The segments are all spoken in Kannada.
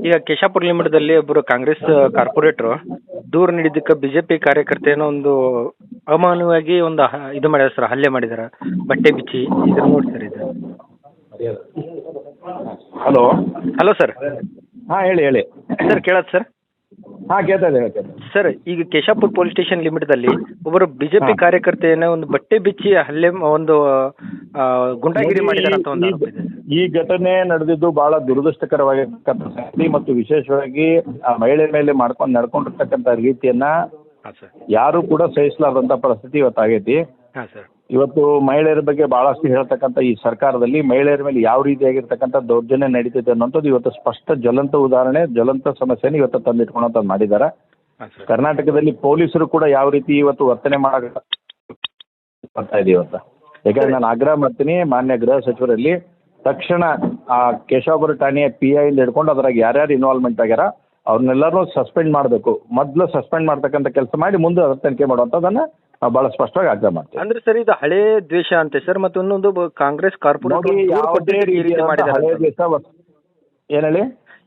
ಈಗ ಕೇಶಾಪುರ ಲಿಮಿಟ್ದಲ್ಲಿ ಒಬ್ಬರು ಕಾಂಗ್ರೆಸ್ ಕಾರ್ಪೊರೇಟ್ರು ದೂರು ನೀಡಿದ್ದಕ್ಕೆ ಬಿಜೆಪಿ ಕಾರ್ಯಕರ್ತೆಯನ್ನು ಒಂದು ಅಮಾನವಾಗಿ ಒಂದು ಇದು ಮಾಡ್ಯಾರ ಸರ್, ಹಲ್ಲೆ ಮಾಡಿದಾರೆ ಬಟ್ಟೆ ಬಿಚ್ಚಿ. ಇದನ್ನು ನೋಡಿ ಸರ್ ಇದು. Hello hello sir. ಹಾಂ ಹೇಳಿ ಸರ್ ಕೇಳತ್ತೆ ಸರ್. ಹಾಂ ಕೇಳ್ತಾ ಇದೆ. ಸರ್ ಈಗ ಕೇಶಾಪುರ ಪೊಲೀಸ್ ಸ್ಟೇಷನ್ ಲಿಮಿಟ್ದಲ್ಲಿ ಒಬ್ಬರು ಬಿಜೆಪಿ ಕಾರ್ಯಕರ್ತೆಯನ್ನು ಒಂದು ಬಟ್ಟೆ ಬಿಚ್ಚಿ ಹಲ್ಲೆ ಒಂದು ಗುಂಡಾಗಿರಿ ಮಾಡಿದಾರೆ ಅಂತ ಒಂದು ಆರೋಪ ಇದೆ. ಈ ಘಟನೆ ನಡೆದಿದ್ದು ಬಹಳ ದುರದೃಷ್ಟಕರವಾಗಿರ್ತಕ್ಕಂಥ ಸಂಗತಿ ಮತ್ತು ವಿಶೇಷವಾಗಿ ಆ ಮಹಿಳೆ ಮೇಲೆ ನಡ್ಕೊಂಡಿರ್ತಕ್ಕಂಥ ರೀತಿಯನ್ನ ಹಾಂ ಸರ್. ಯಾರು ಕೂಡ ಸಹಿಸಲಾರದಂಥ ಪರಿಸ್ಥಿತಿ ಇವತ್ತಾಗೈತಿ. ಹಾಂ ಸರ್. ಇವತ್ತು ಮಹಿಳೆಯರ ಬಗ್ಗೆ ಬಹಳಷ್ಟು ಹೇಳ್ತಕ್ಕಂಥ ಈ ಸರ್ಕಾರದಲ್ಲಿ ಮಹಿಳೆಯರ ಮೇಲೆ ಯಾವ ರೀತಿಯಾಗಿರ್ತಕ್ಕಂಥ ದೌರ್ಜನ್ಯ ನಡೀತಿದೆ ಅನ್ನೋಂಥದ್ದು ಇವತ್ತು ಸ್ಪಷ್ಟ ಜ್ವಲಂತ ಉದಾಹರಣೆ, ಜ್ವಲಂತ ಸಮಸ್ಯೆನ ಇವತ್ತು ತಂದಿಟ್ಕೊಳೋಂಥದ್ದು ಮಾಡಿದ್ದಾರೆ. ಹಾಂ ಸರ್. ಕರ್ನಾಟಕದಲ್ಲಿ ಪೊಲೀಸರು ಕೂಡ ಯಾವ ರೀತಿ ಇವತ್ತು ವರ್ತನೆ ಮಾಡಕ್ಕೆ ಬರ್ತಾ ಇದೆ ಇವತ್ತು. ಯಾಕಂದ್ರೆ ನಾನು ಆಗ್ರಹ ಮಾಡ್ತೀನಿ ಮಾನ್ಯ ಗೃಹ ಸಚಿವರಲ್ಲಿ ತಕ್ಷಣ ಆ ಕೇಶವಾಪುರ ಠಾಣೆಯ PI ಇಂದ ಹಿಡ್ಕೊಂಡು ಅದ್ರಾಗ ಯಾರ್ಯಾರು ಇನ್ವಾಲ್ವ್ಮೆಂಟ್ ಆಗ್ಯಾರ ಅವ್ರನ್ನೆಲ್ಲರೂ ಸಸ್ಪೆಂಡ್ ಮಾಡಬೇಕು. ಮೊದಲು ಸಸ್ಪೆಂಡ್ ಮಾಡ್ತಕ್ಕಂಥ ಕೆಲಸ ಮಾಡಿ ಮುಂದೆ ಅದರ ತನಿಖೆ ಮಾಡುವಂಥದ್ದನ್ನು ನಾವು ಭಾಳ ಸ್ಪಷ್ಟವಾಗಿ ಆಗ್ರಹ ಮಾಡ್ತೀವಿ. ಅಂದ್ರೆ ಸರ್ ಇದು ಹಳೇ ದ್ವೇಷ ಅಂತೆ ಸರ್, ಮತ್ತು ಇನ್ನೊಂದು ಕಾಂಗ್ರೆಸ್ ಕಾರ್ಪೊರೇಟರ್ ಏನು ಹೇಳಿ.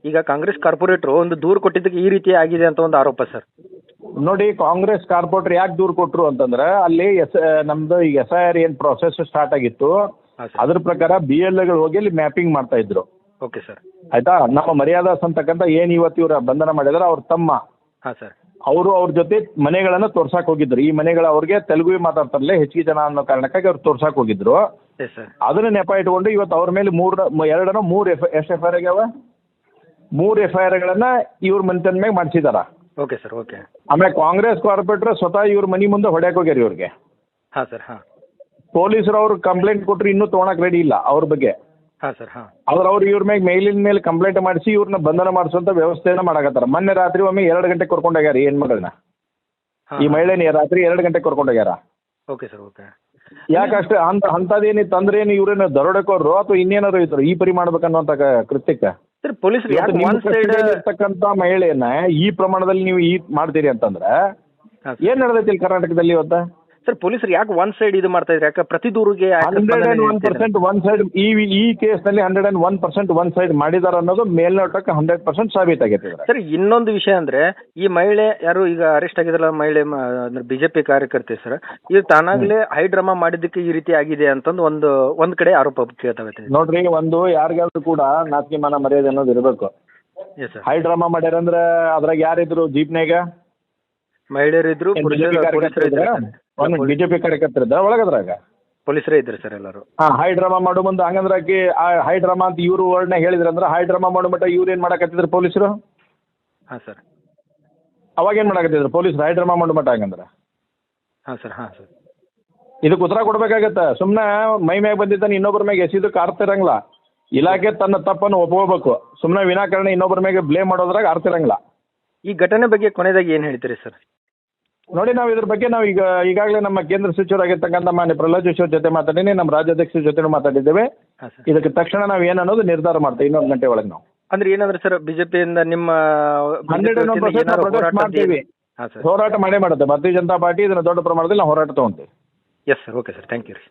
ಈಗ ಕಾಂಗ್ರೆಸ್ ಕಾರ್ಪೊರೇಟರ್ ಒಂದು ದೂರು ಕೊಟ್ಟಿದ್ದಕ್ಕೆ ಈ ರೀತಿ ಆಗಿದೆ ಅಂತ ಒಂದು ಆರೋಪ ಸರ್. ನೋಡಿ, ಕಾಂಗ್ರೆಸ್ ಕಾರ್ಪೊರೇಟರ್ ಯಾಕೆ ದೂರು ಕೊಟ್ಟರು ಅಂತಂದ್ರೆ ಅಲ್ಲಿ ನಮ್ದು ಈಗ SIR ಏನು ಪ್ರೊಸೆಸ್ ಸ್ಟಾರ್ಟ್ ಆಗಿತ್ತು ಅದ್ರ ಪ್ರಕಾರ BLAಗಳು ಹೋಗಿ ಅಲ್ಲಿ ಮ್ಯಾಪಿಂಗ್ ಮಾಡ್ತಾ ಇದ್ರು. Okay sir. ಆಯ್ತಾ. ನಮ್ಮ ಮರ್ಯಾದಾಸ್ ಅಂತಕ್ಕಂಥ ಏನು ಇವತ್ತು ಇವ್ರ ಬಂಧನ ಮಾಡಿದಾರೆ ಅವ್ರ ತಮ್ಮ, ಹಾಂ ಸರ್, ಅವರು ಅವ್ರ ಜೊತೆ ಮನೆಗಳನ್ನು ತೋರ್ಸಕ್ಕೆ ಹೋಗಿದ್ರು. ಈ ಮನೆಗಳು ಅವ್ರಿಗೆ ತೆಲುಗು ಮಾತಾಡ್ತಾರಲ್ಲ ಹೆಚ್ಚಿಗೆ ಜನ ಅನ್ನೋ ಕಾರಣಕ್ಕಾಗಿ ಅವ್ರು ತೋರ್ಸಕ್ಕೆ ಹೋಗಿದ್ರು. Yes sir. ಅದನ್ನ ನೆಪ ಇಟ್ಕೊಂಡು ಇವತ್ತು ಅವ್ರ ಮೇಲೆ ಮೂರು FIR ಆಗ್ಯಾವ. 3 FIRಗಳನ್ನ ಇವ್ರ ಮನೆತನ ಮೇಲೆ ಮಾಡಿಸಿದಾರ. Okay sir. ಓಕೆ. ಆಮೇಲೆ ಕಾಂಗ್ರೆಸ್ ಕಾರ್ಪೊರೇಟರ್ ಸ್ವತಃ ಇವ್ರ ಮನೆ ಮುಂದೆ ಹೊಡ್ಯಾಕ್ ಹೋಗ್ಯಾರ ಇವ್ರಿಗೆ. ಹಾಂ ಸರ್. ಹಾಂ. ಪೊಲೀಸರು ಅವ್ರು ಕಂಪ್ಲೇಂಟ್ ಕೊಟ್ಟರು ಇನ್ನೂ ತೊಗೊಳಕ್ ರೆಡಿ ಇಲ್ಲ ಅವ್ರ ಬಗ್ಗೆ. ಹಾಂ ಸರ್. ಹಾಂ. ಅವ್ರು ಇವ್ರ ಮೇಲಿನ ಮೇಲೆ ಕಂಪ್ಲೇಂಟ್ ಮಾಡಿಸಿ ಇವ್ರನ್ನ ಬಂಧನ ಮಾಡಿಸುವಂತ ವ್ಯವಸ್ಥೆಯನ್ನ ಮಾಡಕತ್ತಾರ. ಮೊನ್ನೆ ರಾತ್ರಿ ಒಮ್ಮೆ 2 ಗಂಟೆಗೆ ಕರ್ಕೊಂಡೋಗ್ಯಾರ ಈ ಹೆಣ್ಮಗಳನ್ನ. ಈ ಮಹಿಳೆನ ರಾತ್ರಿ 2 ಗಂಟೆಗೆ ಕರ್ಕೊಂಡೋಗ್ಯಾರ. Okay sir. ಓಕೆ. ಯಾಕಷ್ಟೇ ಅಂಥದ್ದೇನಿತ್ತು ಅಂದ್ರೇನು ಇವ್ರೇನು ದರೋಡೆಕೋರು ಅಥವಾ ಇನ್ನೇನಾದ್ರು ಇದ್ರು ಈ ಪರಿ ಮಾಡ್ಬೇಕನ್ನುವಂತ ಕೃತ್ಯಕ್ಕೆ ಸರ್ ಪೊಲೀಸರು ಇರ್ತಕ್ಕಂಥ ಮಹಿಳೆಯನ್ನ ಈ ಪ್ರಮಾಣದಲ್ಲಿ ನೀವು ಈ ಮಾಡ್ತೀರಿ ಅಂತಂದ್ರೆ ಏನ್ ನಡೆದೈತಿ ಇಲ್ಲಿ ಕರ್ನಾಟಕದಲ್ಲಿ ಇವತ್ತ? ಸರ್ ಪೊಲೀಸರು ಯಾಕೆ ಒನ್ ಸೈಡ್ ಇದು ಮಾಡ್ತಾ ಇದ್ದಾರೆ? ಯಾಕೆ ಪ್ರತಿ ದೂರಿಗೆ 101% ಒನ್ ಸೈಡ್ ಈ ಕೇಸ್ನಲ್ಲಿ 101% ಒನ್ ಸೈಡ್ ಮಾಡಿದಾರ ಅನ್ನೋದು ಮೇಲ್ನೋಟಕ್ಕೆ 100% ಸಾಬೀತಾಗೈತೆ. ಸರ್ ಇನ್ನೊಂದು ವಿಷಯ ಅಂದ್ರೆ ಈ ಮಹಿಳೆ ಯಾರು ಈಗ ಅರೆಸ್ಟ್ ಆಗಿದ್ರಲ್ಲ ಮಹಿಳೆ ಬಿಜೆಪಿ ಕಾರ್ಯಕರ್ತೆ ಸರ್, ಇದು ತಾನಾಗ್ಲೇ ಹೈ ಡ್ರಾಮಾ ಮಾಡಿದ್ದಕ್ಕೆ ಈ ರೀತಿ ಆಗಿದೆ ಅಂತಂದು ಒಂದ್ ಕಡೆ ಆರೋಪ ಕೇಳ್ತಾವೆ. ನೋಡ್ರಿ, ಒಂದು ಯಾರಿಗಾದ್ರೂ ಕೂಡ ನಾಚಿಕೆ ಮಾನ ಮರ್ಯಾದೆ ಅನ್ನೋದು ಇರಬೇಕು. ಹೈ ಡ್ರಾಮಾ ಮಾಡ್ಯಾರಂದ್ರೆ ಅದ್ರಾಗ ಯಾರಿದ್ರು ಜೀಪ್ನಾಗ? ಮಹಿಳೆಯರಿದ್ರು, ಬಿಜೆಪಿ ಕಾರ್ಯಕರ್ತರಿದ್ರ ಒಳಗದ್ರಾಗ ಪೊಲೀಸರೇ ಇದ್ರು ಸರ್ ಎಲ್ಲರೂ. ಹೈ ಡ್ರಾಮಾ ಮಾಡೋ ಮುಂದೆ ಹಂಗಂದ್ರೆ ಹೈ ಡ್ರಾಮಾ ಅಂತ ಇವ್ರು ವರ್ಡ್ನ ಹೇಳಿದ್ರಂದ್ರೆ ಹೈ ಡ್ರಾಮಾ ಮಾಡೋ ಮಟ್ಟ ಇವ್ರು ಏನ್ ಮಾಡಕತ್ತಿದ್ರು ಪೊಲೀಸರು? ಹಾಂ ಸರ್. ಅವಾಗ ಏನ್ ಮಾಡಕತ್ತಿದ್ರು ಪೊಲೀಸರು ಹೈ ಡ್ರಾಮಾ ಮಾಡೋ ಮಟ್ಟ ಹಂಗಂದ್ರೆ? ಹಾಂ ಸರ್. ಹಾಂ ಸರ್. ಇದಕ್ಕೆ ಉತ್ತರ ಕೊಡ್ಬೇಕಾಗತ್ತೆ. ಸುಮ್ಮನೆ ಮೈ ಮ್ಯಾಗ ಬಂದಿದ್ದಾನೆ ಇನ್ನೊಬ್ಬರ ಮ್ಯಾಗ ಎಸಿದಕ್ಕೆ ಅರ್ಥ ಇರಂಗಿಲ್ಲ. ಇಲಾಖೆ ತನ್ನ ತಪ್ಪನ್ನು ಒಪ್ಕೋಬೇಕು. ಸುಮ್ಮನೆ ವಿನಾಕಾರಣ ಇನ್ನೊಬ್ಬರ ಮ್ಯಾಗೆ ಬ್ಲೇಮ್ ಮಾಡೋದ್ರಾಗ ಅರ್ಥ ಇರಂಗಿಲ್ಲ. ಈ ಘಟನೆ ಬಗ್ಗೆ ಕೊನೆಯದಾಗಿ ಏನು ಹೇಳ್ತೀರಿ ಸರ್? ನೋಡಿ, ನಾವು ಇದ್ರ ಬಗ್ಗೆ ಈಗಾಗಲೇ ನಮ್ಮ ಕೇಂದ್ರ ಸಚಿವರಾಗಿರ್ತಕ್ಕಂಥ ಮಾನ್ಯ ಪ್ರಹ್ಲಾದ್ ಜೋಶಿ ಅವ್ರ ಜೊತೆ ಮಾತಾಡೀನಿ, ನಮ್ಮ ರಾಜ್ಯಾಧ್ಯಕ್ಷರ ಜೊತೆ ಮಾತಾಡಿದ್ದೇವೆ. ಇದಕ್ಕೆ ತಕ್ಷಣ ನಾವು ಏನನ್ನೋದು ನಿರ್ಧಾರ ಮಾಡ್ತೇವೆ 1 ಗಂಟೆ ಒಳಗೆ. ನಾವು ಅಂದ್ರೆ ಏನಂದ್ರೆ ಸರ್ ಬಿಜೆಪಿಯಿಂದ ನಿಮ್ಮ 100% ಮಾಡ್ತೀವಿ. ಹೋರಾಟ ಮಾಡೇ ಮಾಡುತ್ತೆ ಭಾರತೀಯ ಜನತಾ ಪಾರ್ಟಿ. ಇದನ್ನ ದೊಡ್ಡ ಪ್ರಮಾಣದಲ್ಲಿ ನಾವು ಹೋರಾಟ ತಗೊಂತೀವಿ. Yes sir. Okay sir. Thank you ರೀ.